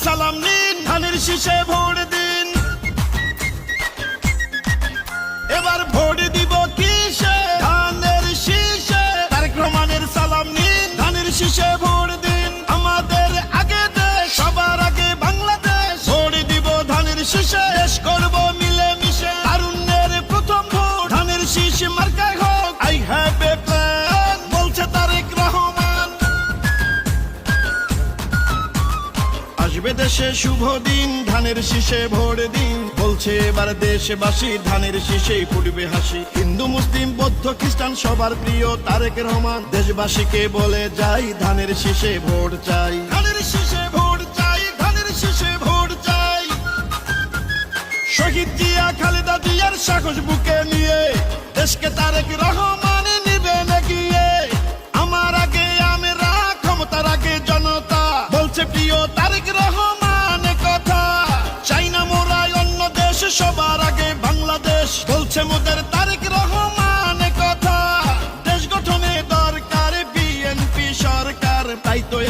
সালাম নিন, ধানের শীষে ভোট দিন। এবার ভোট দিব কিসে? ধানের শীষে। তারেক রহমানের সালাম নিন, ধানের শীষে ভোট দিন। আমাদের আগে দেশ, সবার আগে বাংলাদেশ। ভোট দিব ধানের শীষে, দেশ করব মিলে মিশে। তারুণ্যের প্রথম ভোট ধানের শীষ মার্কায় হোক। আই হ্যাভ এ প্ল্যান, বলছে তারেক রহমান। আসবে দেশে শুভ দিন, ধানের শীষে ভোট দিন। বলছে এবার দেশবাসী, ধানের শীষেই ফুটবে হাসি। হিন্দু মুসলিম বৌদ্ধ খ্রিস্টান সবার প্রিয় তারেক রহমান। দেশবাসীকে বলে যাই, ধানের শীষে ভোট চাই। ধানের শীষে ভোট চাই, ধানের শীষে ভোট চাই। শহীদ জিয়া খালেদা জিয়ার সাহস বুকে নিয়ে দেশকে তারেক রহমান নিবেন এগিয়ে। আমার আগে আমরা, ক্ষমতার আগে জনতা, বলছে প্রিয় তারেক রহমান কথা। চাই না মোরা অন্য দেশ, সবার আগে বাংলাদেশ, বলছে মোদের